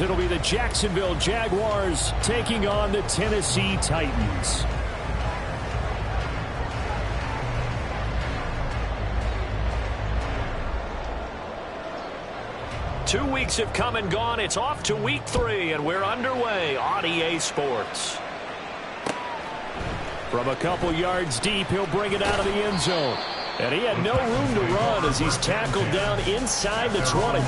It'll be the Jacksonville Jaguars taking on the Tennessee Titans. Two weeks have come and gone. It's off to week 3, and we're underway on EA Sports. From a couple yards deep, he'll bring it out of the end zone. And he had no room to run as he's tackled down inside the 20.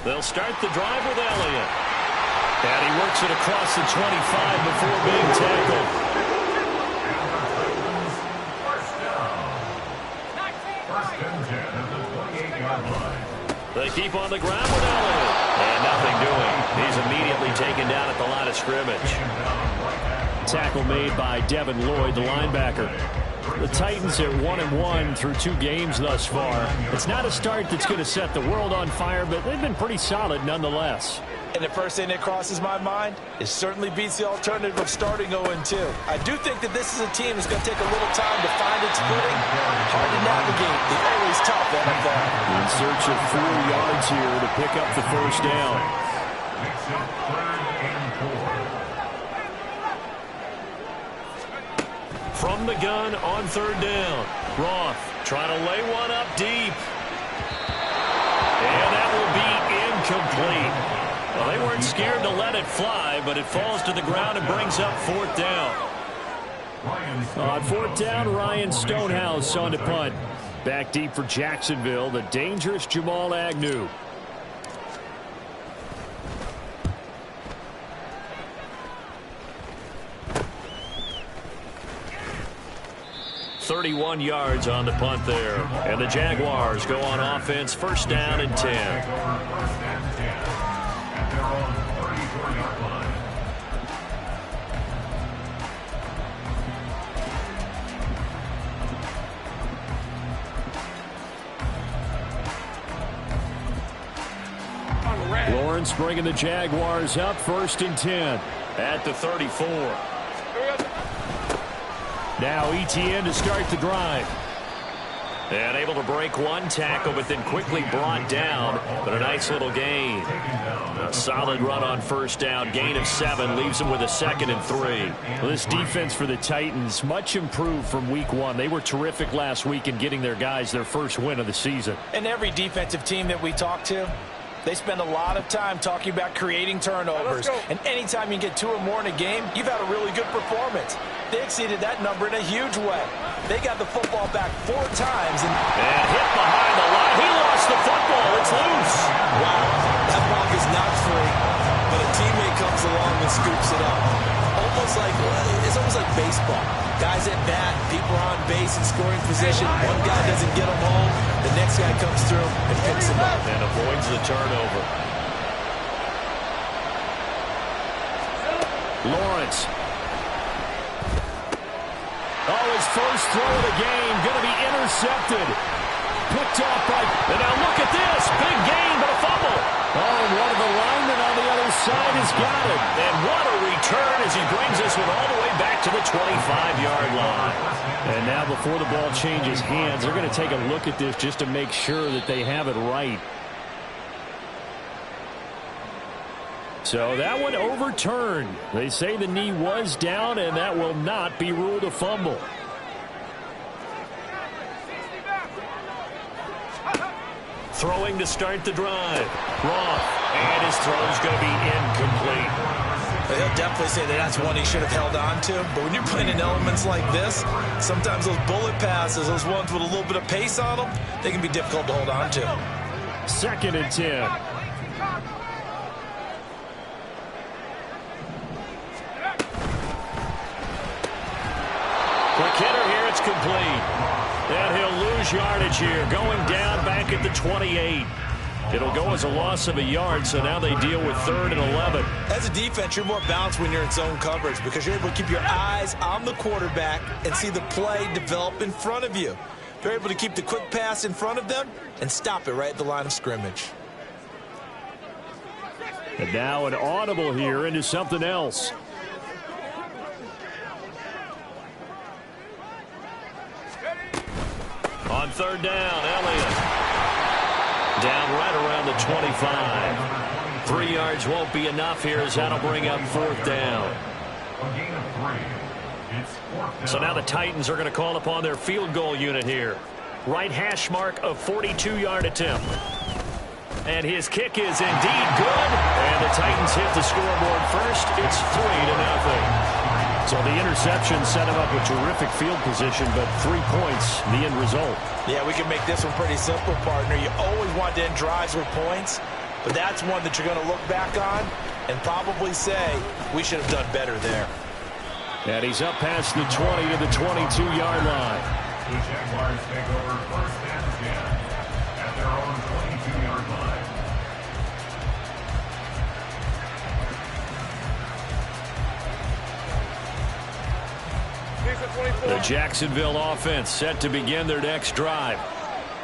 They'll start the drive with Elliott. And he works it across the 25 before being tackled. They keep on the ground with Elliott. And nothing doing. He's immediately taken down at the line of scrimmage. Tackle made by Devin Lloyd, the linebacker. The Titans are 1-1 through 2 games thus far. It's not a start that's going to set the world on fire, but they've been pretty solid nonetheless. And the first thing that crosses my mind is certainly beats the alternative of starting 0-2. I do think that this is a team that's going to take a little time to find its footing. Hard to navigate. The always tough NFL. In search of 4 yards here to pick up the first down. From the gun on 3rd down. Roth trying to lay one up deep. And that will be incomplete. Well, they weren't scared to let it fly, but it falls to the ground and brings up 4th down. On 4th down, Ryan Stonehouse on to punt. Back deep for Jacksonville, the dangerous Jamal Agnew. "31 yards on the punt there. And the Jaguars go on offense, 1st down and 10. Lawrence bringing the Jaguars up, 1st and 10 at the 34. Now Etienne to start the drive. And able to break one tackle, but then quickly brought down. But a nice little gain. A solid run on 1st down. Gain of 7 leaves them with a 2nd and 3. Well, this defense for the Titans, much improved from week 1. They were terrific last week in getting their guys their first win of the season. And every defensive team that we talk to, they spend a lot of time talking about creating turnovers. And anytime you get 2 or more in a game, you've had a really good performance. They exceeded that number in a huge way. They got the football back 4 times. And hit behind the line. He lost the football. It's loose. Wow, that ball is not free. But a teammate comes along and scoops it up. It's almost like baseball. Guys at bat, people are on base in scoring position. One guy doesn't get them home. The next guy comes through and picks him up. And avoids the turnover. Lawrence. Oh, his first throw of the game going to be intercepted. Picked off by... And now look at this. Big gain, but a fumble. Oh, and one of the linemen on the other side has got it. And what a return as he brings us with all the way back to the 25-yard line. And now before the ball changes hands, they're going to take a look at this just to make sure that they have it right. So that one overturned. They say the knee was down, and that will not be ruled a fumble. Throwing to start the drive. Roth. And his throw's going to be incomplete. He'll definitely say that that's one he should have held on to. But when you're playing in elements like this, sometimes those bullet passes, those ones with a little bit of pace on them, they can be difficult to hold on to. 2nd and 10. Quick hitter here, it's complete. And he'll lose yardage here, going down back at the 28. It'll go as a loss of a yard, so now they deal with 3rd and 11. As a defense, you're more balanced when you're in zone coverage because you're able to keep your eyes on the quarterback and see the play develop in front of you. They're able to keep the quick pass in front of them and stop it right at the line of scrimmage. And now an audible here into something else. On third down, Elliott. Down right around the 25. 3 yards won't be enough here as that'll bring up fourth down. So now the Titans are going to call upon their field goal unit here. Right hash mark of 42-yard attempt. And his kick is indeed good. And the Titans hit the scoreboard first. It's 3-0. So the interception set him up with terrific field position, but 3 points, the end result. Yeah, we can make this one pretty simple, partner. You always want to end drives with points, but that's one that you're going to look back on and probably say, we should have done better there. And he's up past the 20 to the 22-yard line. The Jaguars take over first and 10 at their own 22-yard line. The Jacksonville offense set to begin their next drive.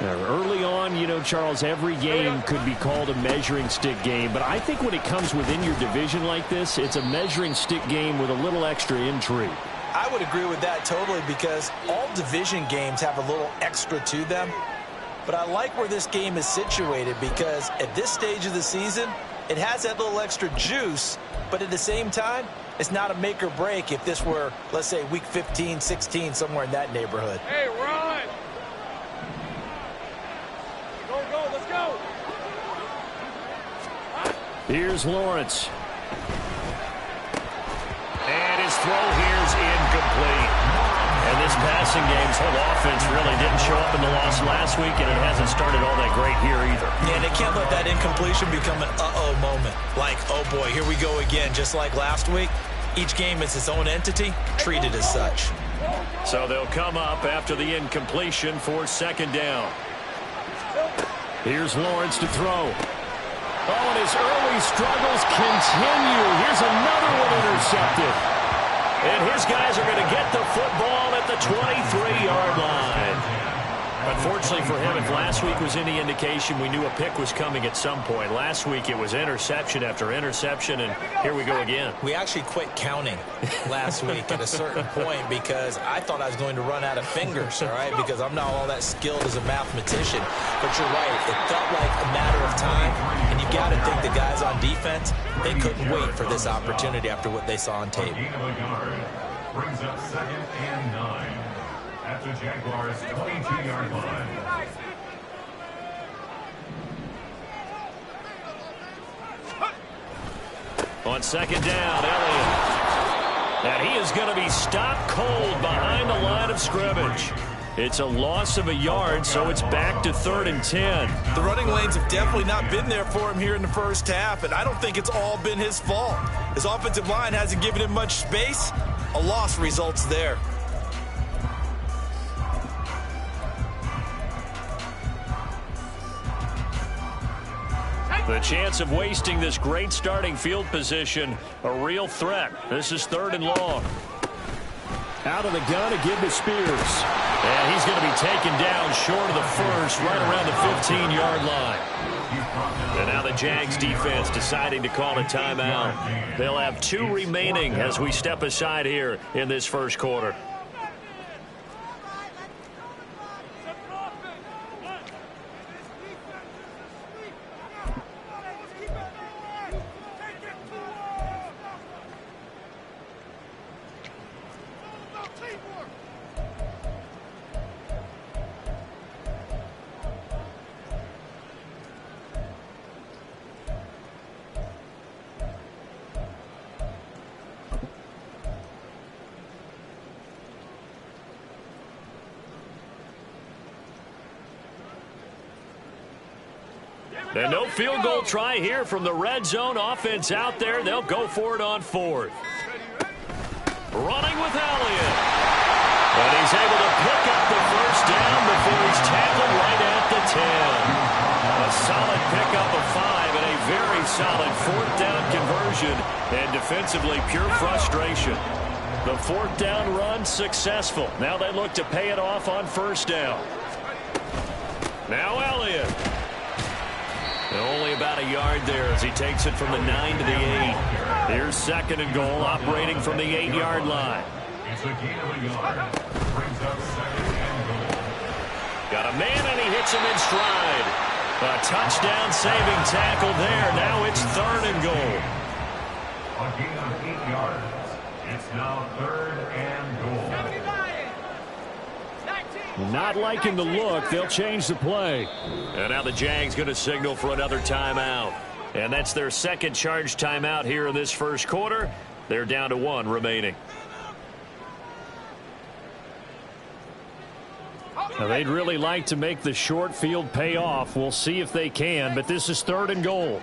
Now, early on, you know, Charles, every game could be called a measuring stick game, but I think when it comes within your division like this, it's a measuring stick game with a little extra intrigue. I would agree with that totally because all division games have a little extra to them. But I like where this game is situated because at this stage of the season, it has that little extra juice, but at the same time, it's not a make or break if this were, let's say, week 15, 16, somewhere in that neighborhood. Hey, run! Go, let's go! Here's Lawrence. And his throw here is incomplete. And this passing game's whole offense really didn't show up in the loss last week, and it hasn't started all that great here either. Yeah, they can't let that incompletion become an uh-oh moment. Like, oh boy, here we go again, just like last week. Each game is its own entity, treated as such. So they'll come up after the incompletion for second down. Here's Lawrence to throw. Oh, and his early struggles continue. Here's another one intercepted. And his guys are going to get the football at the 23-yard line. Unfortunately for him, if last week was any indication, we knew a pick was coming at some point. Last week it was interception after interception, and here we go again. We actually quit counting last week at a certain point because I thought I was going to run out of fingers, all right, because I'm not all that skilled as a mathematician. But you're right, it felt like a matter of time, and you got to think the guys on defense, they couldn't wait for this opportunity after what they saw on tape. Brings up second and 9 at the Jaguars' 22-yard line. On second down, Elliott. And he is going to be stopped cold behind the line of scrimmage. It's a loss of a yard, so it's back to 3rd and 10. The running lanes have definitely not been there for him here in the first half, and I don't think it's all been his fault. His offensive line hasn't given him much space. A loss results there. The chance of wasting this great starting field position, a real threat. This is 3rd and long. Out of the gun to give to Spears. And he's going to be taken down short of the first, right around the 15-yard line. And now the Jags defense deciding to call a timeout. They'll have 2 remaining as we step aside here in this first quarter. And no field goal try here from the red zone offense out there. They'll go for it on 4th. Running with Elliott. And he's able to pick up the first down before he's tackled right at the 10. A solid pickup of 5 and a very solid 4th down conversion. And defensively, pure frustration. The 4th down run successful. Now they look to pay it off on 1st down. Now Elliott. And only about a yard there as he takes it from the 9 to the 8. Here's 2nd and goal, operating from the 8-yard line. It's a gain of a yard. Brings up 2nd and goal. Got a man, and he hits him in stride. A touchdown-saving tackle there. Now it's 3rd and goal. A gain of 8 yards. It's now 3rd and goal. Not liking the look. They'll change the play. And now the Jags going to signal for another timeout. And that's their 2nd charge timeout here in this first quarter. They're down to 1 remaining. Now they'd really like to make the short field pay off. We'll see if they can, but this is 3rd and goal.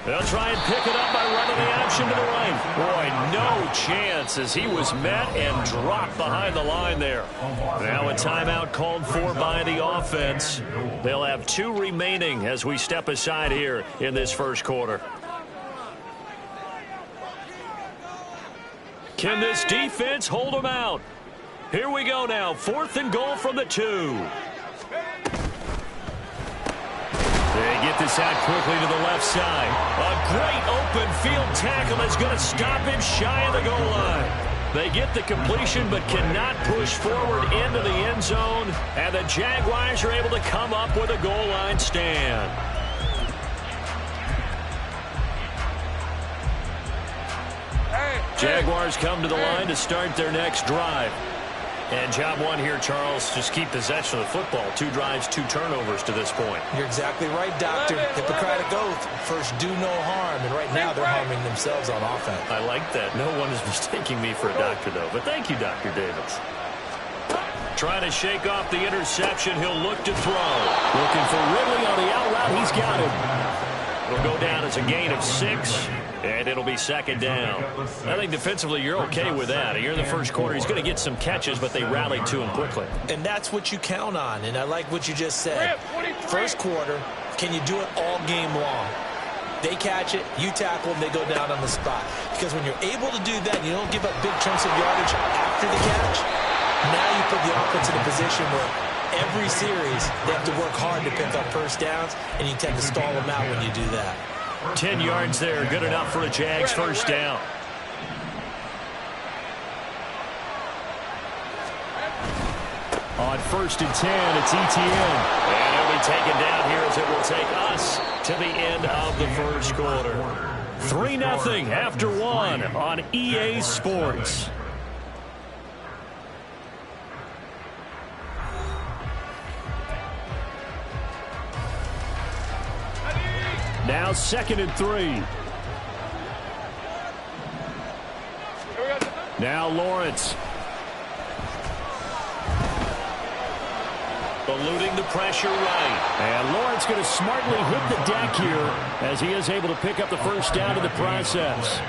They'll try and pick it up by running the option to the right. Boy, no chance as he was met and dropped behind the line there. Now a timeout called for by the offense. They'll have 2 remaining as we step aside here in this first quarter. Can this defense hold them out? Here we go now. 4th and goal from the 2. They get this out quickly to the left side. A great open field tackle is going to stop him shy of the goal line. They get the completion but cannot push forward into the end zone. And the Jaguars are able to come up with a goal line stand. Jaguars come to the line to start their next drive. And job 1 here, Charles, just keep possession of the football. 2 drives, 2 turnovers to this point. You're exactly right, Doctor. Hippocratic oath. First, do no harm. And right now, they're harming themselves on offense. I like that. No one is mistaking me for a doctor, though. But thank you, Dr. Davis. Trying to shake off the interception. He'll look to throw. Looking for Ridley on the out route. He's got him. It'll go down as a gain of 6. And it'll be 2nd down. I think defensively you're okay with that. You're in the first quarter. He's going to get some catches, but they rallied to him quickly. And that's what you count on. And I like what you just said. First quarter, can you do it all game long? They catch it, you tackle them, they go down on the spot. Because when you're able to do that, you don't give up big chunks of yardage after the catch. Now you put the offense in a position where every series they have to work hard to pick up first downs, and you tend to stall them out when you do that. 10 yards there, good enough for a Jags first down. On 1st and 10, it's Etienne. And he'll be taken down here as it will take us to the end of the first quarter. 3-0 after 1 on EA Sports. Now 2nd and 3. Now Lawrence. Eluding the pressure right. And Lawrence going to smartly hit the deck here as he is able to pick up the first down in the process.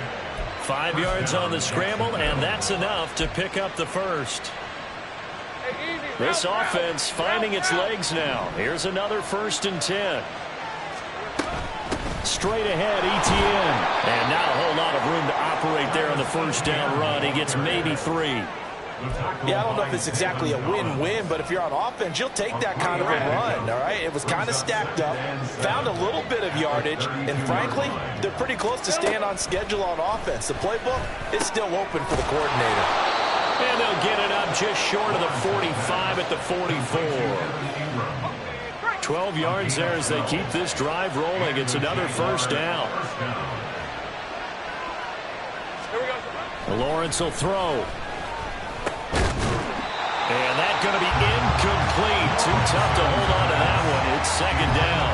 5 yards on the scramble, and that's enough to pick up the first. This offense finding its legs now. Here's another 1st and 10. Straight ahead, Etienne. And now a whole lot of room to operate there on the first down run. He gets maybe 3. Yeah, I don't know if it's exactly a win-win, but if you're on offense, you'll take that kind of a run, all right? It was kind of stacked up, found a little bit of yardage, and frankly, they're pretty close to staying on schedule on offense. The playbook is still open for the coordinator. And they'll get it up just short of the 45 at the 44. 12 yards there as they keep this drive rolling. It's another first down. Lawrence will throw. And that's going to be incomplete. Too tough to hold on to that one. It's 2nd down.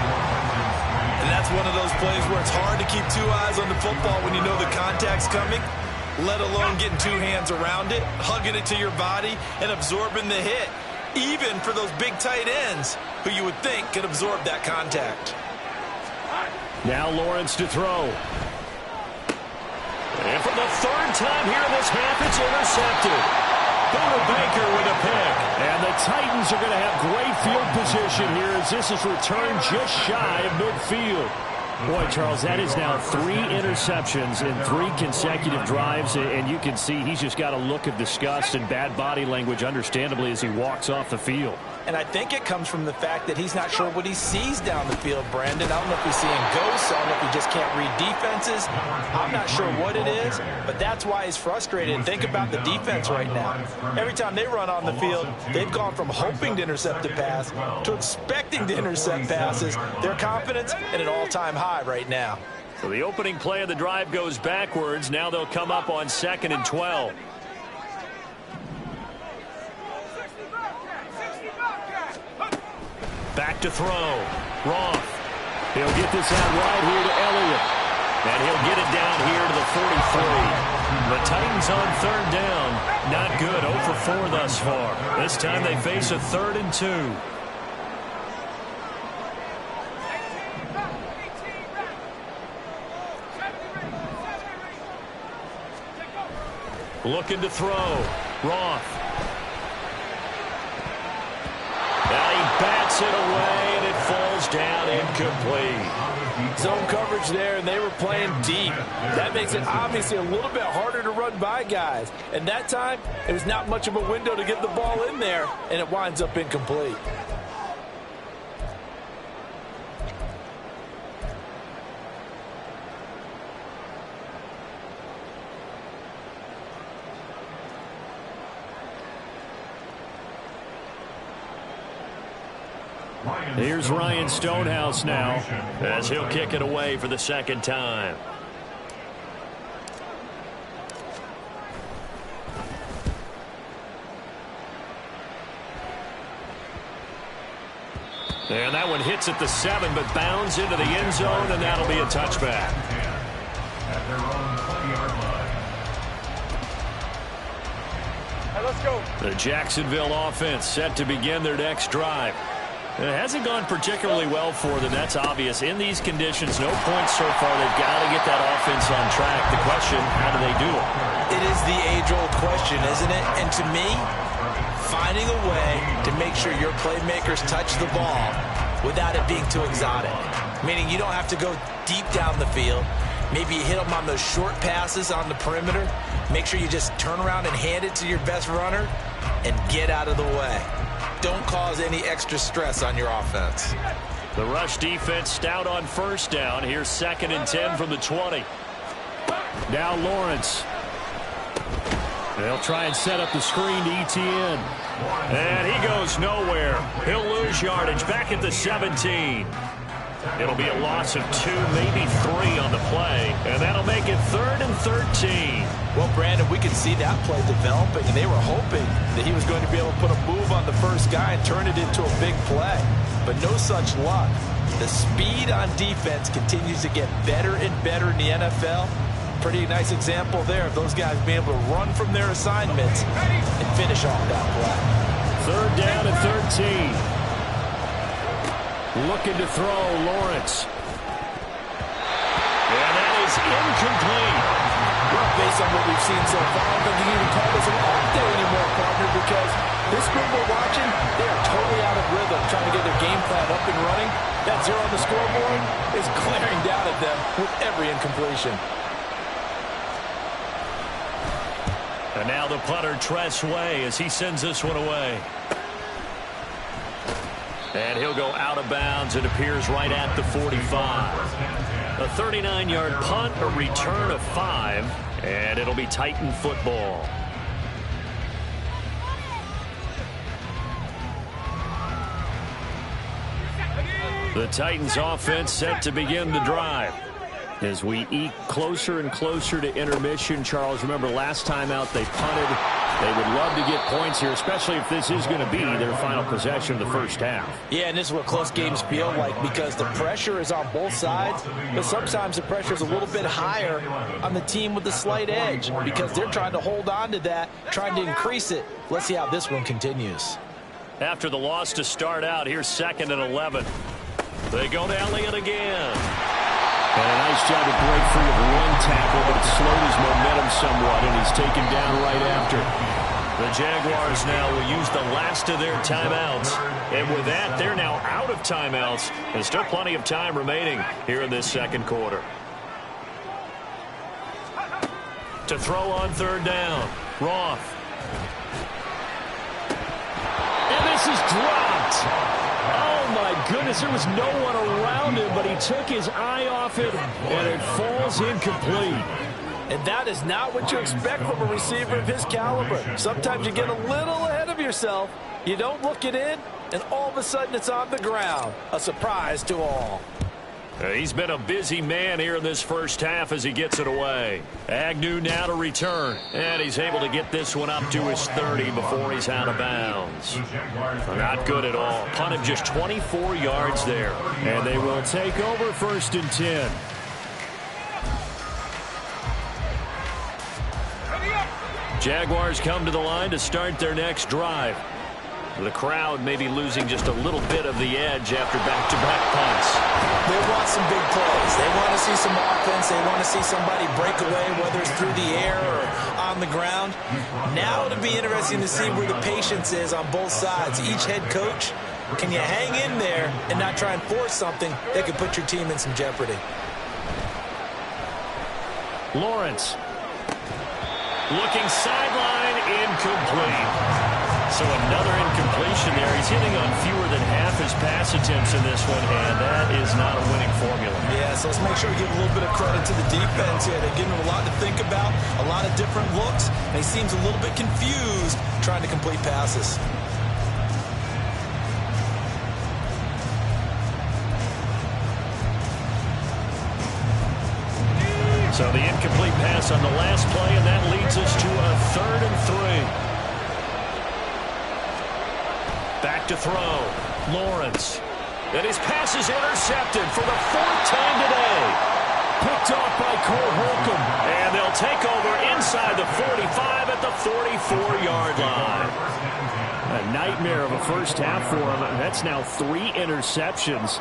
And that's one of those plays where it's hard to keep 2 eyes on the football when you know the contact's coming, let alone getting 2 hands around it, hugging it to your body, and absorbing the hit. Even for those big tight ends who you would think could absorb that contact. Now Lawrence to throw. And for the 3rd time here in this half, it's intercepted. Buda Baker with a pick. And the Titans are going to have great field position here as this is returned just shy of midfield. Boy, Charles, that is now 3 interceptions in 3 consecutive drives, and you can see he's just got a look of disgust and bad body language, understandably, as he walks off the field. And I think it comes from the fact that he's not sure what he sees down the field, Brandon. I don't know if he's seeing ghosts. I don't know if he just can't read defenses. I'm not sure what it is, but that's why he's frustrated. And think about the defense right now. Every time they run on the field, they've gone from hoping to intercept a pass to expecting to intercept passes. Their confidence at an all-time high right now. So the opening play of the drive goes backwards. Now they'll come up on 2nd and 12. Back to throw. Roth. He'll get this out right here to Elliott. And he'll get it down here to the 43. The Titans on 3rd down. Not good. 0 for 4 thus far. This time they face a 3rd and 2. Looking to throw. Roth. Now he bats it away, and it falls down incomplete. Zone coverage there, and they were playing deep. That makes it obviously a little bit harder to run by guys. And that time, it was not much of a window to get the ball in there, and it winds up incomplete. Here's Ryan Stonehouse now as he'll kick it away for the 2nd time. And that one hits at the 7, but bounds into the end zone, and that'll be a touchback. At their own 20-yard line. Hey, let's go. The Jacksonville offense set to begin their next drive. It hasn't gone particularly well for them. That's obvious. In these conditions, no points so far. They've got to get that offense on track. The question, how do they do it? It is the age-old question, isn't it? And to me, finding a way to make sure your playmakers touch the ball without it being too exotic. Meaning you don't have to go deep down the field. Maybe you hit them on those short passes on the perimeter. Make sure you just turn around and hand it to your best runner and get out of the way. Don't cause any extra stress on your offense. The rush defense stout on 1st down. Here's 2nd and 10 from the 20. Now Lawrence. They'll try and set up the screen to ETN. And he goes nowhere. He'll lose yardage back at the 17. It'll be a loss of 2, maybe 3 on the play. And that'll make it 3rd and 13. Well, Brandon, we could see that play developing, and they were hoping that he was going to be able to put a move on the first guy and turn it into a big play. But no such luck. The speed on defense continues to get better and better in the NFL. Pretty nice example there of those guys being able to run from their assignments and finish off that play. 3rd down and 13. Looking to throw, Lawrence. And that is incomplete. Well, based on what we've seen so far, I don't think you can even call this an off day anymore, partner, because this group we're watching, they are totally out of rhythm, trying to get their game plan up and running. That 0 on the scoreboard is glaring down at them with every incompletion. And now the punter, Tress Way, as he sends this one away. And he'll go out of bounds. It appears right at the 45. A 39-yard punt, a return of 5, and it'll be Titan football. The Titans offense set to begin the drive. As we eke closer and closer to intermission, Charles, remember last time out they punted. They would love to get points here, especially if this is going to be their final possession of the first half. Yeah, and this is what close games feel like because the pressure is on both sides, but sometimes the pressure is a little bit higher on the team with the slight edge because they're trying to hold on to that, trying to increase it. Let's see how this one continues. After the loss to start out, here's 2nd and 11. They go to Elliott again. And a nice job to break free of one tackle, but it slowed his momentum somewhat, and he's taken down right after. The Jaguars now will use the last of their timeouts. And with that, they're now out of timeouts. And still plenty of time remaining here in this second quarter. To throw on third down. Roth. And this is dropped. Oh, my goodness. There was no one around him, but he took his eye off it, and it falls incomplete. And that is not what you expect from a receiver of his caliber. Sometimes you get a little ahead of yourself. You don't look it in, and all of a sudden it's on the ground. A surprise to all. He's been a busy man here in this first half as he gets it away. Agnew now to return. And he's able to get this one up to his 30 before he's out of bounds. Not good at all. Punt him just 24 yards there. And they will take over 1st and 10. Jaguars come to the line to start their next drive. The crowd may be losing just a little bit of the edge after back-to-back punts. They want some big plays. They want to see some offense. They want to see somebody break away, whether it's through the air or on the ground. Now it'll be interesting to see where the patience is on both sides. Each head coach, can you hang in there and not try and force something that could put your team in some jeopardy? Lawrence. Looking sideline, incomplete. So another incompletion there. He's hitting on fewer than half his pass attempts in this one, and that is not a winning formula. Yeah, so let's make sure we give a little bit of credit to the defense here. They've given him a lot to think about, a lot of different looks, and he seems a little bit confused trying to complete passes. So the incomplete pass on the last play, and that leads us to a 3rd and 3. Back to throw. Lawrence. And his pass is intercepted for the 4th time today. Picked off by Cole Holcomb. And they'll take over inside the 45 at the 44-yard line. A nightmare of a first half for him. That's now 3 interceptions.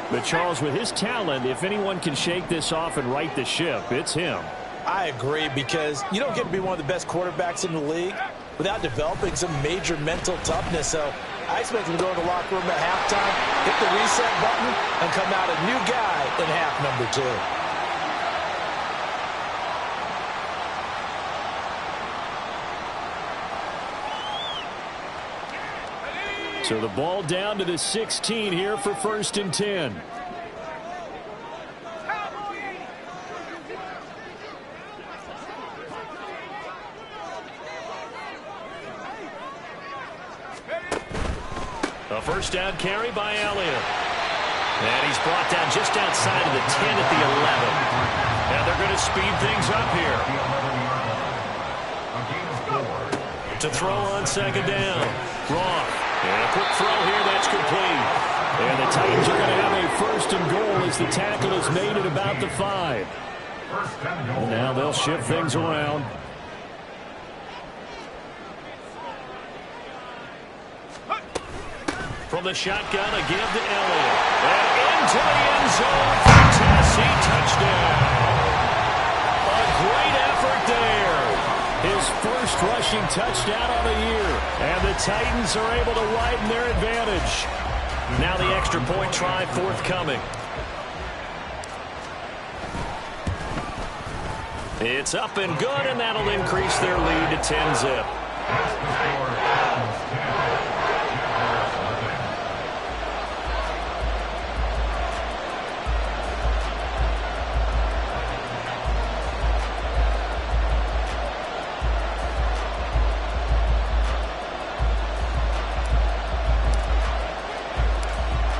But Charles, with his talent, if anyone can shake this off and right the ship, it's him. I agree, because you don't get to be one of the best quarterbacks in the league without developing some major mental toughness. So I expect him to go in the locker room at halftime, hit the reset button, and come out a new guy in half number 2. So the ball down to the 16 here for 1st and 10. A first down carry by Elliott. And he's brought down just outside of the 10 at the 11. And they're going to speed things up here. To throw on 2nd down. Roth. And a quick throw here, that's complete. And the Titans are going to have a 1st and goal as the tackle is made at about the 5. And now they'll shift things around. From the shotgun, a give to Elliott. And into the end zone for Tennessee, touchdown. A great effort there. His first rushing touchdown of the year. And the Titans are able to widen their advantage. Now the extra point try forthcoming. It's up and good, and that'll increase their lead to 10-zip.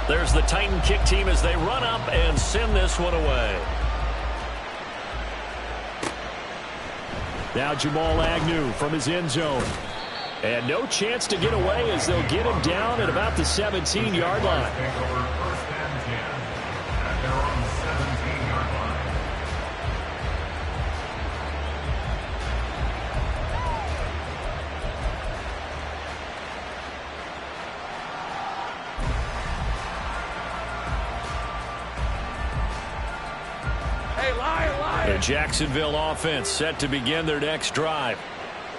There's the Titan kick team as they run up and send this one away. Now Jamal Agnew from his end zone. And no chance to get away as they'll get him down at about the 17-yard line. The Jacksonville offense set to begin their next drive.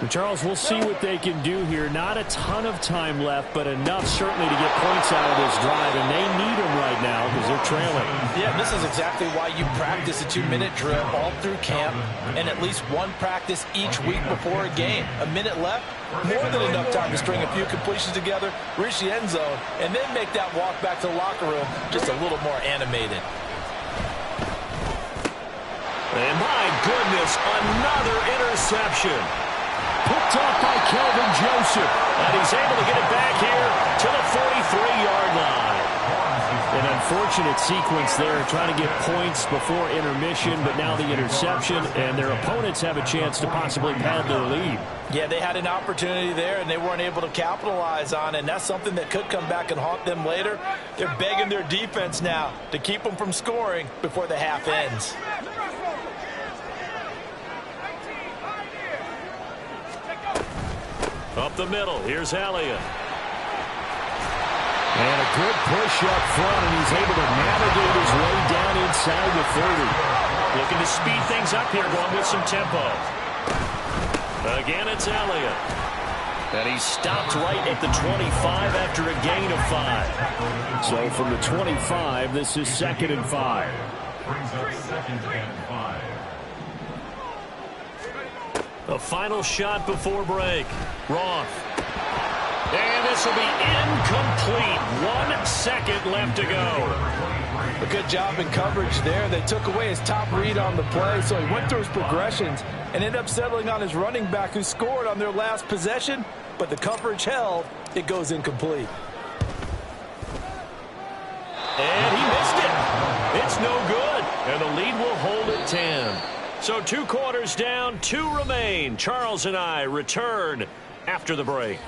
Charles, we'll see what they can do here. Not a ton of time left, but enough certainly to get points out of this drive, and they need them right now because they're trailing. Yeah, this is exactly why you practice a 2-minute drill all through camp and at least one practice each week before a game. A minute left, more than enough time to string a few completions together, reach the end zone, and then make that walk back to the locker room just a little more animated. And my goodness, another interception. Picked off by Kelvin Joseph. And he's able to get it back here to the 43-yard line. An unfortunate sequence there, trying to get points before intermission, but now the interception, and their opponents have a chance to possibly pad their lead. Yeah, they had an opportunity there, and they weren't able to capitalize on it, and that's something that could come back and haunt them later. They're begging their defense now to keep them from scoring before the half ends. Up the middle, here's Elliott. And a good push up front, and he's able to navigate his way down inside the 30. Looking to speed things up here, going with some tempo. Again, it's Elliott. And he stopped right at the 25 after a gain of 5. So from the 25, this is 2nd and 5. Brings up 2nd and 5. The final shot before break. Roth. And this will be incomplete. 1 second left to go. A good job in coverage there. They took away his top read on the play, so he went through his progressions and ended up settling on his running back who scored on their last possession, but the coverage held. It goes incomplete. And he missed it. It's no good. And the lead will hold at 10. So 2 quarters down, 2 remain. Charles and I return after the break.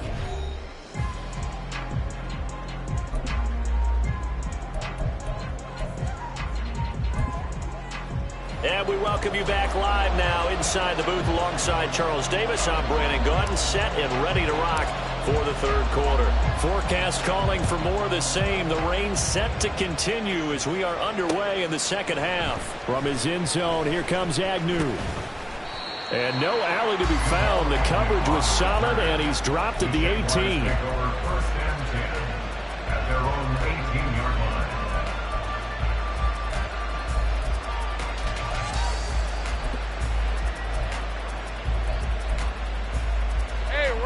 And we welcome you back live now inside the booth alongside Charles Davis. I'm Brandon Gaudin, set and ready to rock for the 3rd quarter. Forecast calling for more of the same. The rain set to continue as we are underway in the 2nd half. From his end zone, here comes Agnew. And no alley to be found. The coverage was solid, and he's dropped at the 18. 1st and 10 at their own 18-yard line.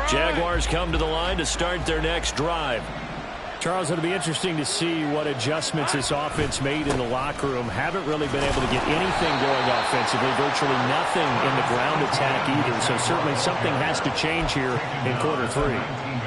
Jaguars come to the line to start their next drive. Charles, it'll be interesting to see what adjustments this offense made in the locker room. Haven't really been able to get anything going offensively, virtually nothing in the ground attack either. So certainly something has to change here in quarter 3.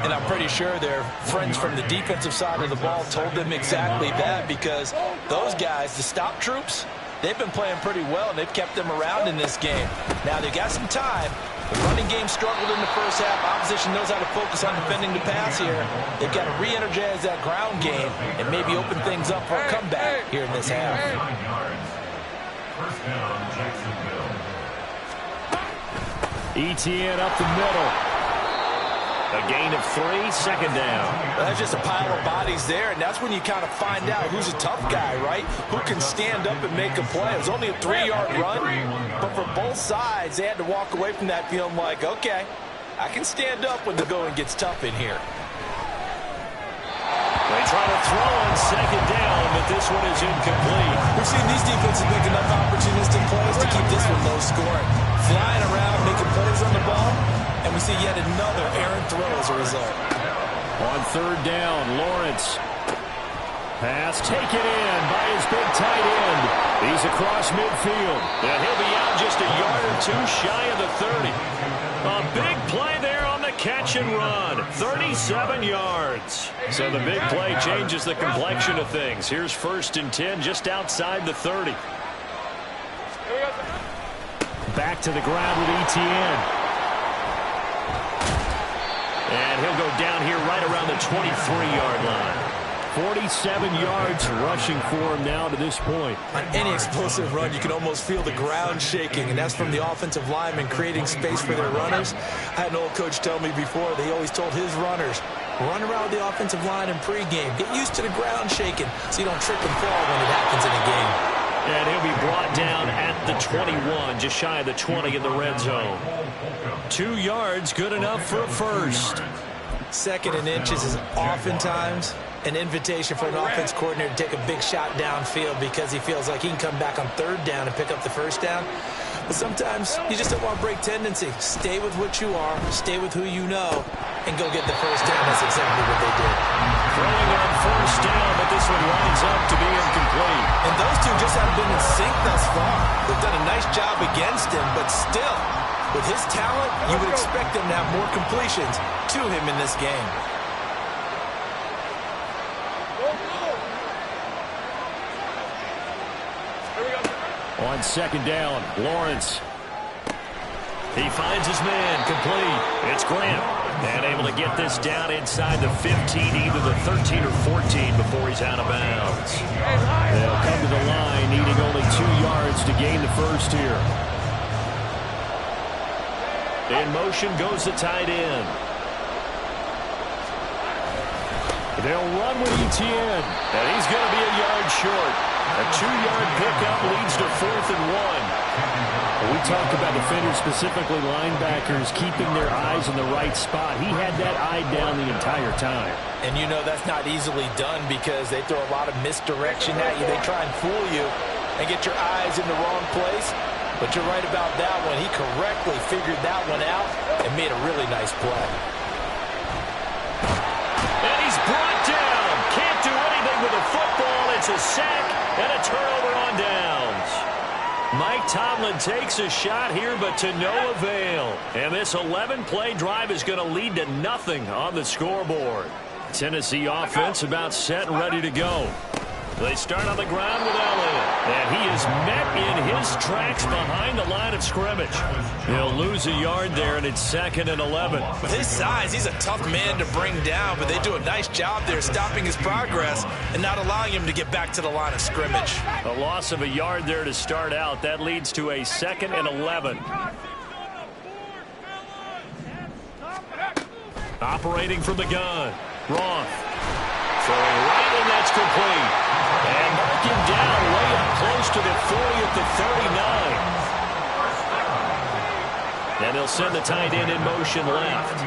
And I'm pretty sure their friends from the defensive side of the ball told them exactly that, because those guys, the stop troops, they've been playing pretty well, and they've kept them around in this game. Now, they've got some time. The running game struggled in the first half. Opposition knows how to focus on defending the pass here. They've got to re-energize that ground game and maybe open things up for a comeback here in this half. 9 yards. 1st down, Jacksonville. Etienne up the middle. A gain of 3, 2nd down. Well, that's just a pile of bodies there, and that's when you kind of find out who's a tough guy, right? Who can stand up and make a play. It was only a 3-yard run, but for both sides, they had to walk away from that feeling like, okay, I can stand up when the going gets tough in here. They try to throw on 2nd down, but this one is incomplete. We've seen these defenses make enough opportunistic plays to keep this one low scoring. Flying around, making plays on the ball, and we see yet another errant throw as a result. On 3rd down, Lawrence. Pass taken in by his big tight end. He's across midfield. And he'll be out just a yard or 2 shy of the 30. A big play there on the catch and run. 37 yards. So the big play changes the complexion of things. Here's 1st and 10 just outside the 30. Back to the ground with Etienne. And he'll go down here right around the 23-yard line. 47 yards rushing for him now to this point. On any explosive run, you can almost feel the ground shaking, and that's from the offensive linemen creating space for their runners. I had an old coach tell me before, they always told his runners, run around the offensive line in pregame. Get used to the ground shaking so you don't trip and fall when it happens in a game. And he'll be brought down at the 21, just shy of the 20 in the red zone. 2 yards, good enough for a first. 2nd and inches is oftentimes an invitation for an offense coordinator to take a big shot downfield because he feels like he can come back on 3rd down and pick up the 1st down. But sometimes you just don't want to break tendency. Stay with what you are, stay with who you know, and go get the 1st down. That's exactly what they did. Throwing on 1st down, but this one lines up to be incomplete. And those two just haven't been in sync thus far. They've done a nice job against him, but still, with his talent, you would expect them to have more completions to him in this game. On 2nd down, Lawrence. He finds his man, complete. It's Grant. And able to get this down inside the 15, either the 13 or 14 before he's out of bounds. They'll come to the line, needing only 2 yards to gain the first here. In motion goes the tight end. They'll run with Etienne, and he's going to be a yard short. A 2-yard pickup leads to 4th and 1. We talked about defenders, specifically linebackers, keeping their eyes in the right spot. He had that eye down the entire time. And you know that's not easily done because they throw a lot of misdirection at you. They try and fool you and get your eyes in the wrong place. But you're right about that one. He correctly figured that one out and made a really nice play. And he's brought down. Can't do anything with the football. It's a sack and a turnover on downs. Mike Tomlin takes a shot here, but to no avail. And this 11-play drive is going to lead to nothing on the scoreboard. Tennessee offense about set and ready to go. They start on the ground with Elliott, and he is met in his tracks behind the line of scrimmage. He'll lose a yard there, and it's 2nd and 11. With his size, he's a tough man to bring down, but they do a nice job there stopping his progress and not allowing him to get back to the line of scrimmage. A loss of a yard there to start out. That leads to a 2nd and 11. Operating from the gun, Roth. Throwing right, and that's complete. And mark him down way up close to the 40 at the 39. And they'll send the tight end in motion left.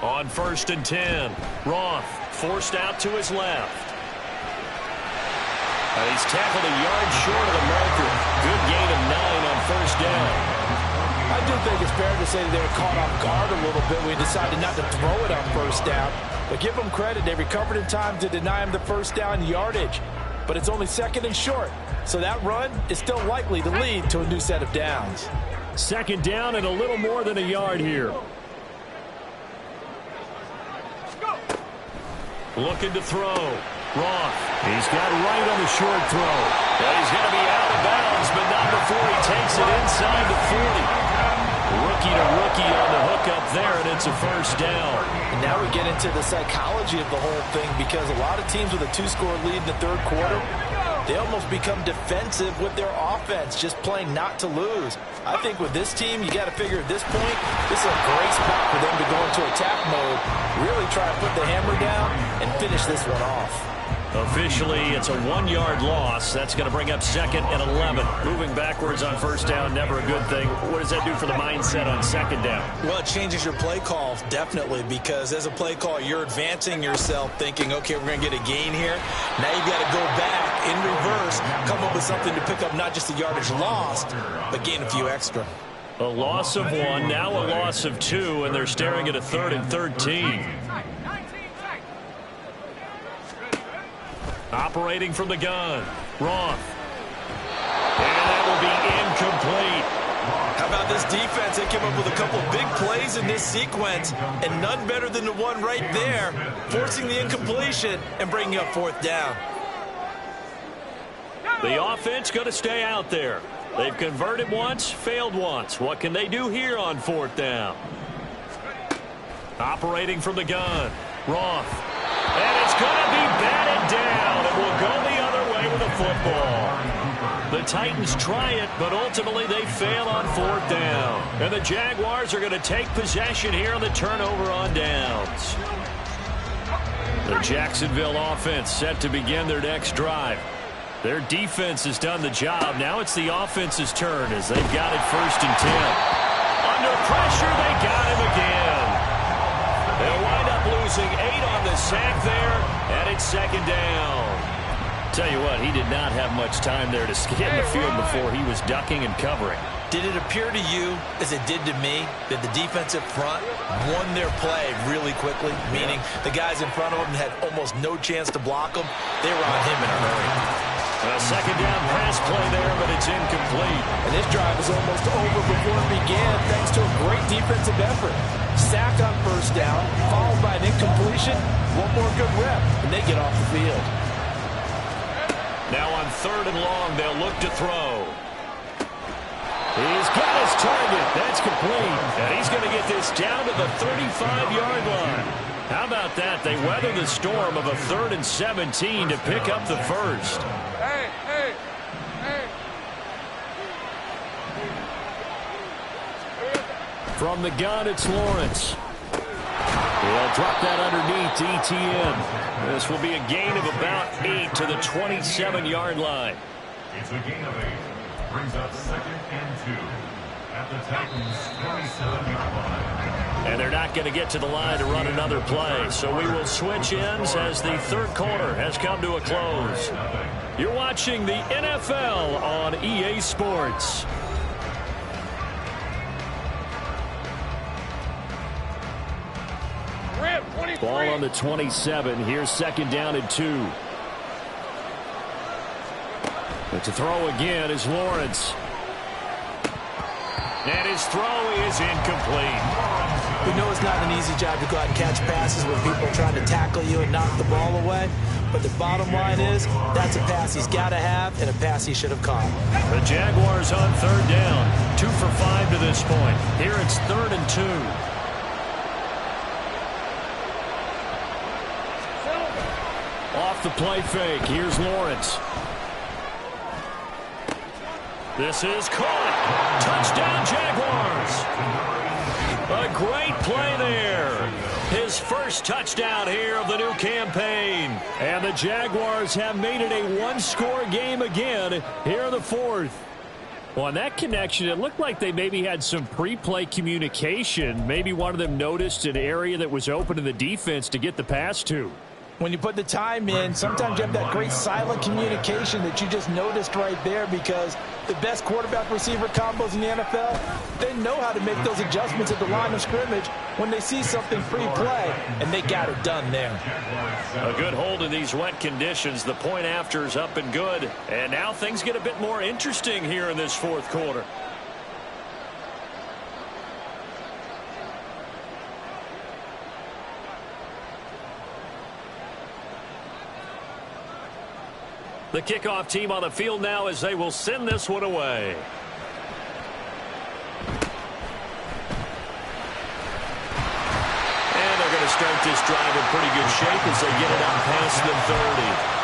On 1st and 10, Roth forced out to his left. And he's tackled a yard short of the marker. Good gain of 9 on 1st down. I do think it's fair to say that they were caught off guard a little bit. We decided not to throw it on 1st down. But give them credit. They recovered in time to deny him the 1st down yardage. But it's only 2nd and short. So that run is still likely to lead to a new set of downs. 2nd down and a little more than a yard here. Looking to throw. Roth. He's got right on the short throw. And he's going to be out of bounds, but not before he takes it inside the 40. Rookie to rookie on the hookup there, and it's a 1st down. And now we get into the psychology of the whole thing because a lot of teams with a 2-score lead in the 3rd quarter, they almost become defensive with their offense, just playing not to lose. I think with this team, you got to figure at this point, this is a great spot for them to go into attack mode, really try to put the hammer down and finish this one off. Officially, it's a 1-yard loss. That's going to bring up 2nd and 11. Moving backwards on 1st down, never a good thing. What does that do for the mindset on 2nd down? Well, it changes your play call, definitely, because as a play call, you're advancing yourself thinking, okay, we're going to get a gain here. Now you've got to go back in reverse, come up with something to pick up not just the yardage lost, but gain a few extra. A loss of 1, now a loss of 2, and they're staring at a 3rd and 13. Operating from the gun, Roth. And that will be incomplete. How about this defense? They came up with a couple big plays in this sequence, and none better than the one right there, forcing the incompletion and bringing up 4th down. The offense going to stay out there. They've converted once, failed once. What can they do here on 4th down? Operating from the gun, Roth. And it's going to be batted down. It will go the other way with the football. The Titans try it, but ultimately they fail on 4th down. And the Jaguars are going to take possession here on the turnover on downs. The Jacksonville offense set to begin their next drive. Their defense has done the job. Now it's the offense's turn as they've got it 1st and 10. Under pressure, they got him again. They'll wind up losing 8 on the sack there, and it's 2nd down. Tell you what, he did not have much time there to scan the field before he was ducking and covering. Did it appear to you, as it did to me, that the defensive front won their play really quickly? Meaning the guys in front of them had almost no chance to block them. They were on him in a hurry. A 2nd down pass play there, but it's incomplete. And this drive is almost over before it began thanks to a great defensive effort. Sack on 1st down, followed by an incompletion. One more good rep, and they get off the field. Now on 3rd and long, they'll look to throw. He's got his target. That's complete. And he's going to get this down to the 35-yard line. How about that? They weather the storm of a 3rd and 17 to pick up the first. Hey. From the gun, it's Lawrence. He'll drop that underneath to ETN. This will be a gain of about 8 to the 27-yard line. It's a gain of 8. Brings up 2nd and 2 at the Titans' 27-yard line. And they're not going to get to the line to run another play. So we will switch ends as the 3rd quarter has come to a close. You're watching the NFL on EA Sports. Ball on the 27. Here's 2nd down and 2. But to throw again is Lawrence. And his throw is incomplete. We know it's not an easy job to go out and catch passes when people are trying to tackle you and knock the ball away. But the bottom line is that's a pass he's got to have and a pass he should have caught. The Jaguars on 3rd down. 2 for 5 to this point. Here it's 3rd and 2. Off the play fake. Here's Lawrence. This is caught. Touchdown, Jaguars. A great play there. His first touchdown here of the new campaign. And the Jaguars have made it a one-score game again here in the 4th. Well, on that connection, it looked like they maybe had some pre-play communication. Maybe one of them noticed an area that was open in the defense to get the pass to. When you put the time in, sometimes you have that great silent communication that you just noticed right there, because the best quarterback-receiver combos in the NFL, they know how to make those adjustments at the line of scrimmage when they see something pre-play, and they got it done there. A good hold in these wet conditions. The point after is up and good. And now things get a bit more interesting here in this 4th quarter. The kickoff team on the field now as they will send this one away. And they're going to start this drive in pretty good shape as they get it out past the 30.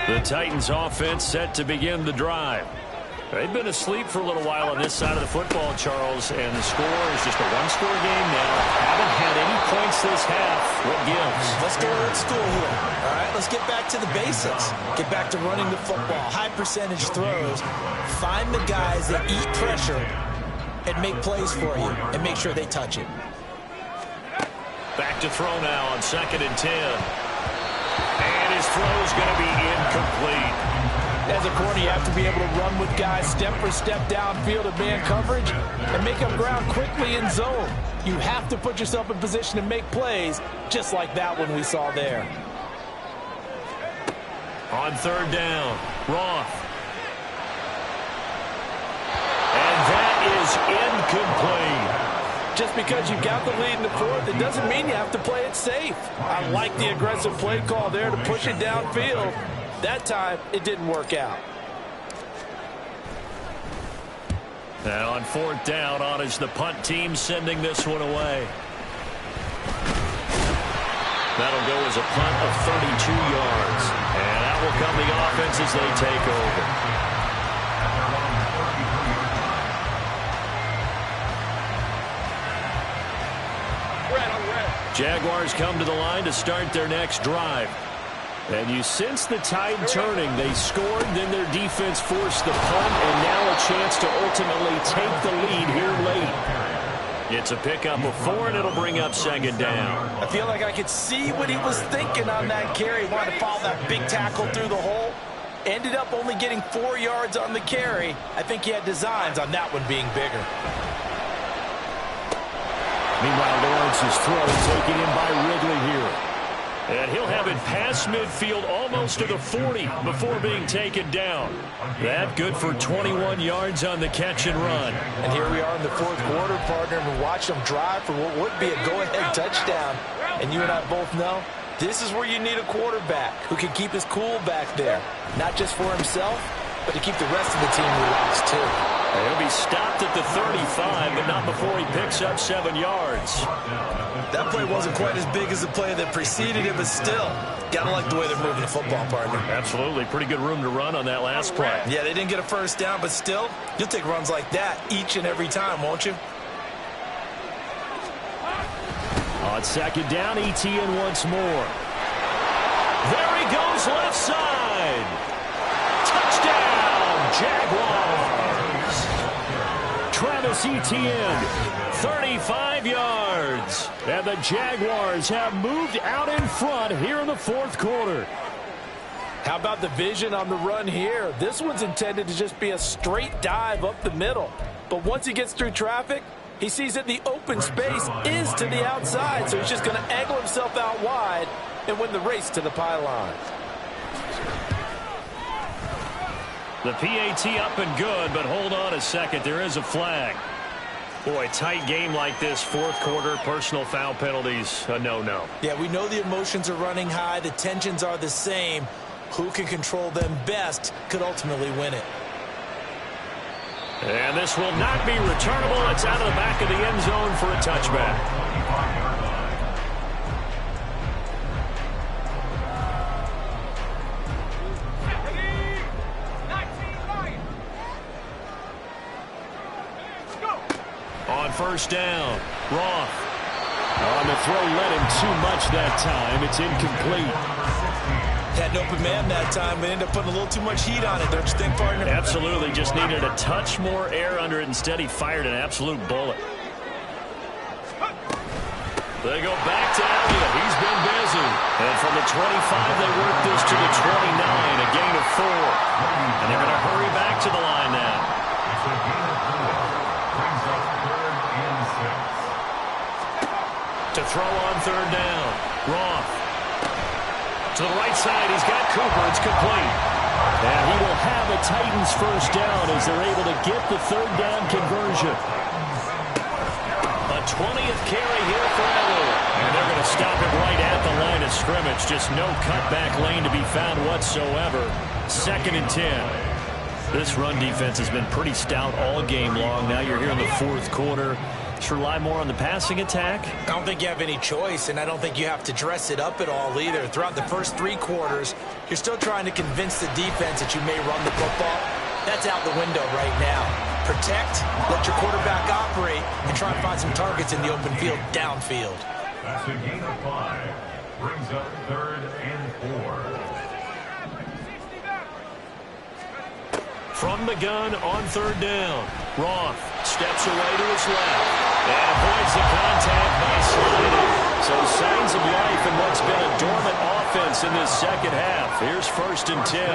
The Titans offense set to begin the drive. They've been asleep for a little while on this side of the football, Charles, and the score is just a one-score game now. Haven't had any points this half. What gives? Let's go old school here. All right, let's get back to the basics. Get back to running the football, high percentage throws. Find the guys that eat pressure and make plays for you and make sure they touch it. Back to throw now on 2nd and 10. And his throw is going to be incomplete. As a corner, you have to be able to run with guys step for step downfield in man coverage and make up ground quickly in zone. You have to put yourself in position to make plays, just like that one we saw there. On 3rd down, Roth. And that is incomplete. Just because you've got the lead in the fourth, it doesn't mean you have to play it safe. I like the aggressive play call there to push it downfield. That time, it didn't work out. And on fourth down, on is the punt team sending this one away. That'll go as a punt of 32 yards. And that will come the offense as they take over. Jaguars come to the line to start their next drive. And you sense the tide turning. They scored, then their defense forced the punt, and now a chance to ultimately take the lead here late. It's a pickup of 4, and it'll bring up second down. I feel like I could see what he was thinking on that carry. Wanted to follow that big tackle through the hole. Ended up only getting 4 yards on the carry. I think he had designs on that one being bigger. Meanwhile, Lawrence's throw taken in by Ridley here. And he'll have it past midfield almost to the 40 before being taken down. That good for 21 yards on the catch and run. And here we are in the fourth quarter, partner, and we watch them drive for what would be a go-ahead touchdown. And you and I both know this is where you need a quarterback who can keep his cool back there. Not just for himself, but to keep the rest of the team relaxed too. He'll be stopped at the 35, but not before he picks up 7 yards. That play wasn't quite as big as the play that preceded it, but still, gotta like the way they're moving the football, partner. Absolutely. Pretty good room to run on that last play. Yeah, they didn't get a first down, but still, you'll take runs like that each and every time, won't you? On second down, Etienne once more. There he goes, left side. Touchdown, Jaguars. Travis Etienne, 35 yards. And the Jaguars have moved out in front here in the fourth quarter. How about the vision on the run here? This one's intended to just be a straight dive up the middle. But once he gets through traffic, he sees that the open space is to the outside, so he's just going to angle himself out wide and win the race to the pylon. The PAT up and good, but hold on a second. There is a flag. Boy, tight game like this, fourth quarter, personal foul penalties, a no-no. Yeah, we know the emotions are running high. The tensions are the same. Who can control them best could ultimately win it. And this will not be returnable. It's out of the back of the end zone for a touchback. On first down, Roth. On the throw, led him too much that time. It's incomplete. Had an open man that time, but ended up putting a little too much heat on it, don't you think, partner? Absolutely. Just needed a touch more air under it. Instead, he fired an absolute bullet. They go back to Elliott. He's been busy. And from the 25, they work this to the 29, a gain of 4. And they're going to hurry back to the line now. To throw on third down. Roth. To the right side, he's got Cooper. It's complete. And he will have a Titans first down as they're able to get the third down conversion. A 20th carry here for Elliott. And they're going to stop it right at the line of scrimmage. Just no cutback lane to be found whatsoever. 2nd and 10. This run defense has been pretty stout all game long. Now you're here in the fourth quarter. Rely more on the passing attack? I don't think you have any choice, and I don't think you have to dress it up at all either. Throughout the first 3 quarters, you're still trying to convince the defense that you may run the football. That's out the window right now. Protect, let your quarterback operate, and try and find some targets in the open field downfield. That's a gain of 5. Brings up 3rd and 4. From the gun on third down. Roth steps away to his left and avoids the contact by sliding. So signs of life in what's been a dormant offense in this second half. Here's 1st and 10.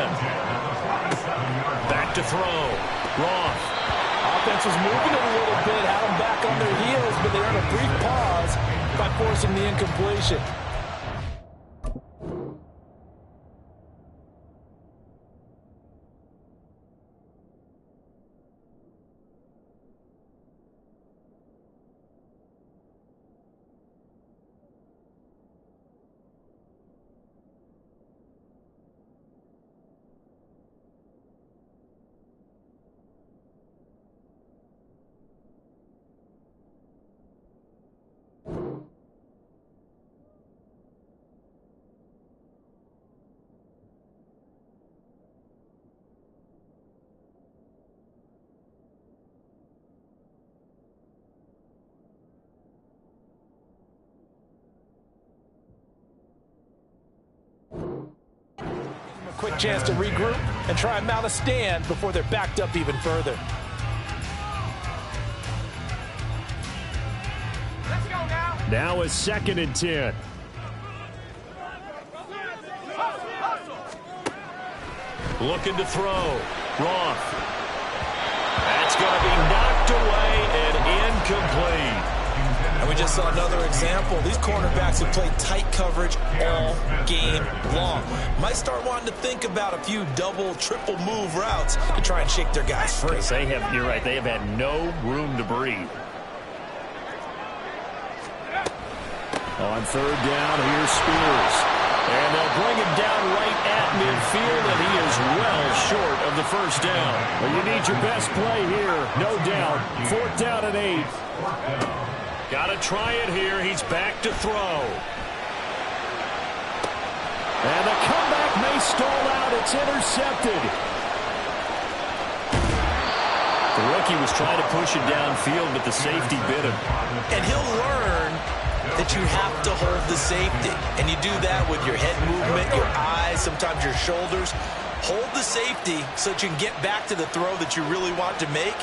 Back to throw. Roth. Offense was moving it a little bit, had them back on their heels, but they earned a brief pause by forcing the incompletion. quick chance to regroup and try and mount a stand before they're backed up even further. Let's go now. Now is 2nd and 10. Looking to throw. Roth. That's going to be knocked away and incomplete. And we just saw another example. These cornerbacks have played tight coverage all game long. Might start wanting to think about a few double, triple move routes to try and shake their guys free. You're right, they have had no room to breathe. On 3rd down, here's Spears. And they'll bring him down right at midfield, and he is well short of the 1st down. Well, you need your best play here, no doubt. 4th down and 8. Got to try it here. He's back to throw. And the comeback may stall out. It's intercepted. The rookie was trying to push it downfield, but the safety bit him. And he'll learn that you have to hold the safety. And you do that with your head movement, your eyes, sometimes your shoulders. Hold the safety so that you can get back to the throw that you really want to make.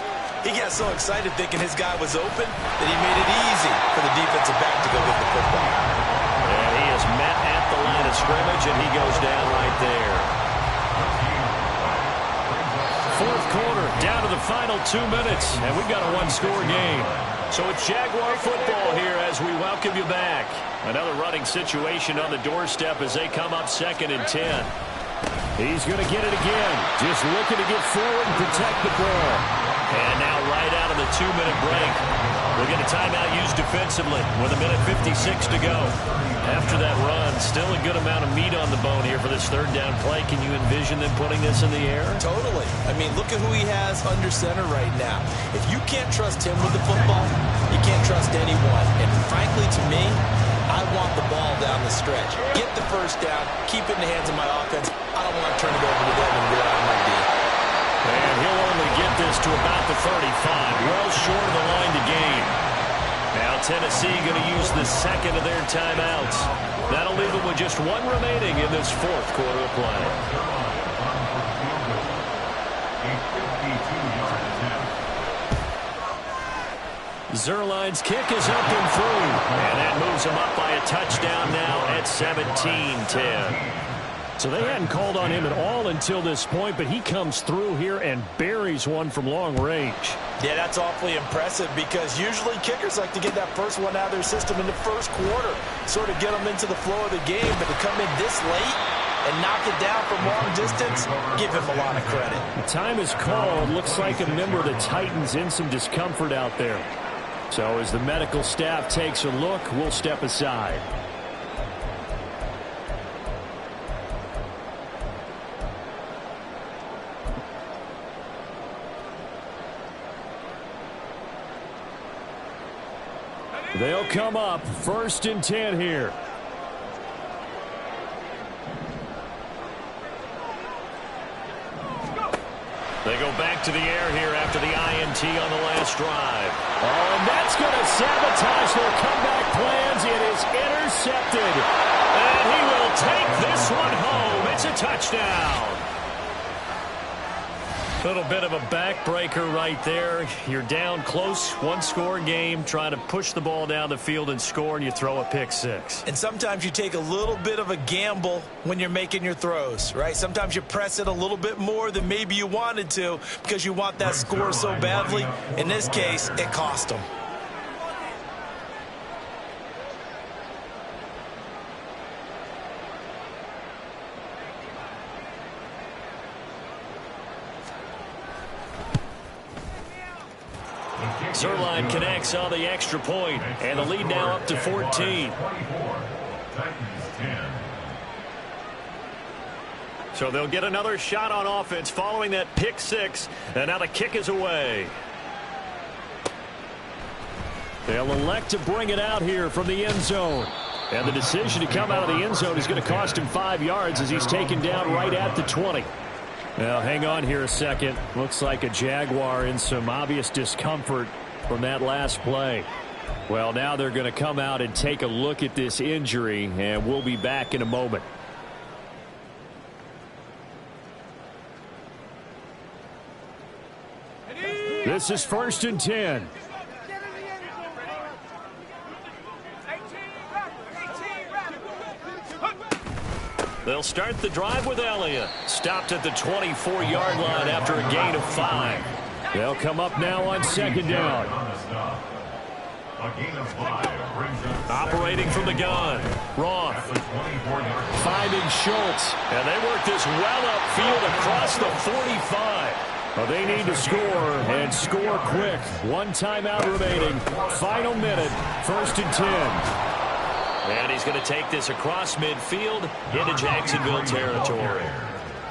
He got so excited thinking his guy was open that he made it easy for the defensive back to go get the football. And he is met at the line of scrimmage, and he goes down right there. 4th quarter, down to the final 2 minutes, and we've got a one-score game. So it's Jaguar football here as we welcome you back. Another running situation on the doorstep as they come up 2nd and 10. He's going to get it again. Just looking to get forward and protect the ball. And now right out of the 2-minute break, we'll get a timeout used defensively with 1:56 to go. After that run, still a good amount of meat on the bone here for this 3rd down play. Can you envision them putting this in the air? Totally. I mean, look at who he has under center right now. If you can't trust him with the football, you can't trust anyone. And frankly, to me, I want the ball down the stretch. Get the 1st down, keep it in the hands of my offense. I don't want to turn it over to them and rely on my D. And he'll only get this to about the 35, well short of the line to gain. Now Tennessee going to use the 2nd of their timeouts. That'll leave them with just 1 remaining in this 4th quarter of play. Zuerlein's kick is up and through, and that moves him up by a touchdown now at 17-10. So they hadn't called on him at all until this point, but he comes through here and buries one from long range. Yeah, that's awfully impressive because usually kickers like to get that first one out of their system in the 1st quarter, sort of get them into the flow of the game, but to come in this late and knock it down from long distance, give him a lot of credit. The time is called. Looks like a member of the Titans in some discomfort out there. So as the medical staff takes a look, we'll step aside. They'll come up 1st and 10 here. They go back to the air here after the INT on the last drive. Oh, and that's going to sabotage their comeback plans. It is intercepted. And he will take this one home. It's a touchdown. Little bit of a backbreaker right there. You're down close, 1-score game, trying to push the ball down the field and score, and you throw a pick 6. And sometimes you take a little bit of a gamble when you're making your throws, right? Sometimes you press it a little bit more than maybe you wanted to because you want that score so badly. In this case, it cost them. Zuerlein connects on the extra point, and the lead now up to 14. So they'll get another shot on offense following that pick 6, and now the kick is away. They'll elect to bring it out here from the end zone. And the decision to come out of the end zone is going to cost him 5 yards as he's taken down right at the 20. Now, hang on here a second. Looks like a Jaguar in some obvious discomfort from that last play. Well, now they're going to come out and take a look at this injury, and we'll be back in a moment. This is 1st and 10. They'll start the drive with Elliott. Stopped at the 24-yard line after a gain of 5. They'll come up now on 2nd down. Operating from the gun. Roth. Finding Schultz. And they work this well upfield across the 45. Well, they need to score, and score quick. 1 timeout remaining. Final minute. 1st and 10. And he's going to take this across midfield into Jacksonville territory.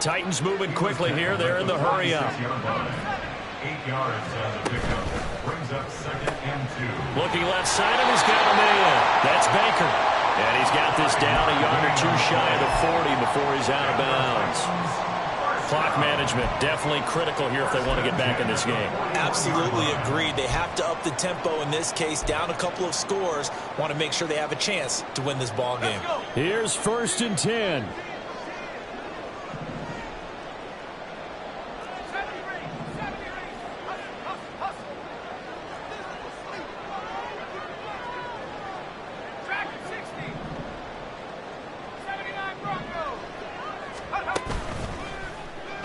Titans moving quickly here. They're in the hurry-up. 8 yards as a pickup. Brings up 2nd and 2. Looking left side, and he's got a man. That's Baker. And he's got this down a yard or 2 shy of the 40 before he's out of bounds. Clock management definitely critical here if they want to get back in this game. Absolutely agreed. They have to up the tempo in this case, down a couple of scores. Want to make sure they have a chance to win this ball game. Here's 1st and 10.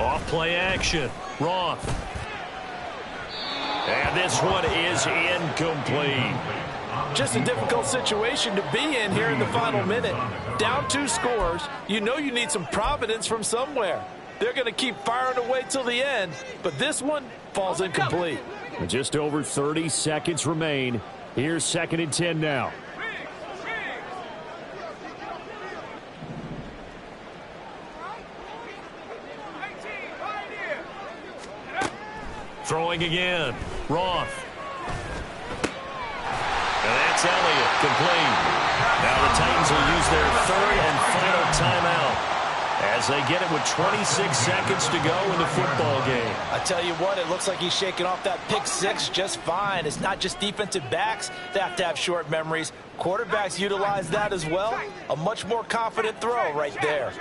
Off-play action. Roth. And this one is incomplete. Just a difficult situation to be in here in the final minute. Down 2 scores. You know you need some providence from somewhere. They're going to keep firing away till the end, but this one falls incomplete. Just over 30 seconds remain. Here's 2nd and 10 now. Throwing again. Roth. And that's Elliott, complete. Now the Titans will use their 3rd and final timeout as they get it with 26 seconds to go in the football game. I tell you what, it looks like he's shaking off that pick 6 just fine. It's not just defensive backs that have to have short memories. Quarterbacks utilize that as well. A much more confident throw right there.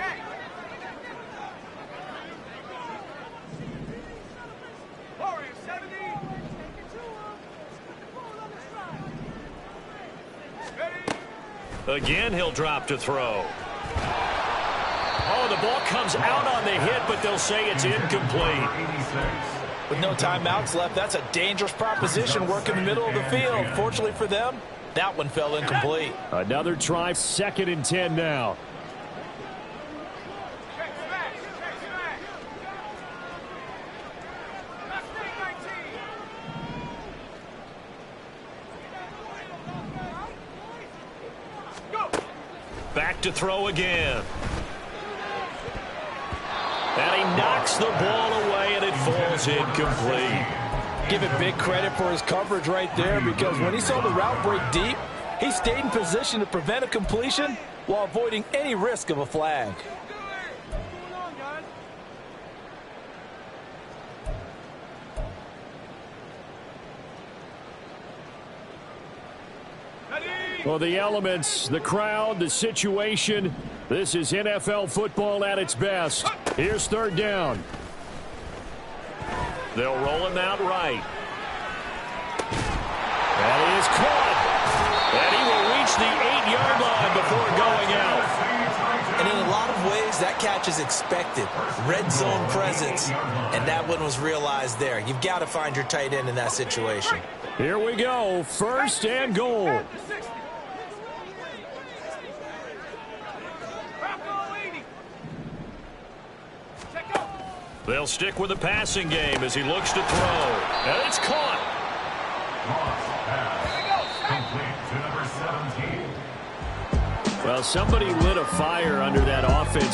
Again, he'll drop to throw. Oh, the ball comes out on the hit, but they'll say it's incomplete. With no timeouts left, that's a dangerous proposition. Work in the middle of the field. Fortunately for them, that one fell incomplete. Another try, 2nd and 10 now. Back to throw again. And he knocks the ball away, and it falls incomplete. Give it big credit for his coverage right there, because when he saw the route break deep, he stayed in position to prevent a completion while avoiding any risk of a flag. Well, the elements, the crowd, the situation, this is NFL football at its best. Here's 3rd down. They'll roll him out right. And he is caught. And he will reach the 8-yard line before going out. And in a lot of ways, that catch is expected. Red zone presence. And that one was realized there. You've got to find your tight end in that situation. Here we go. 1st and goal. They'll stick with the passing game as he looks to throw. And it's caught. Complete to number 17. Well, somebody lit a fire under that offense.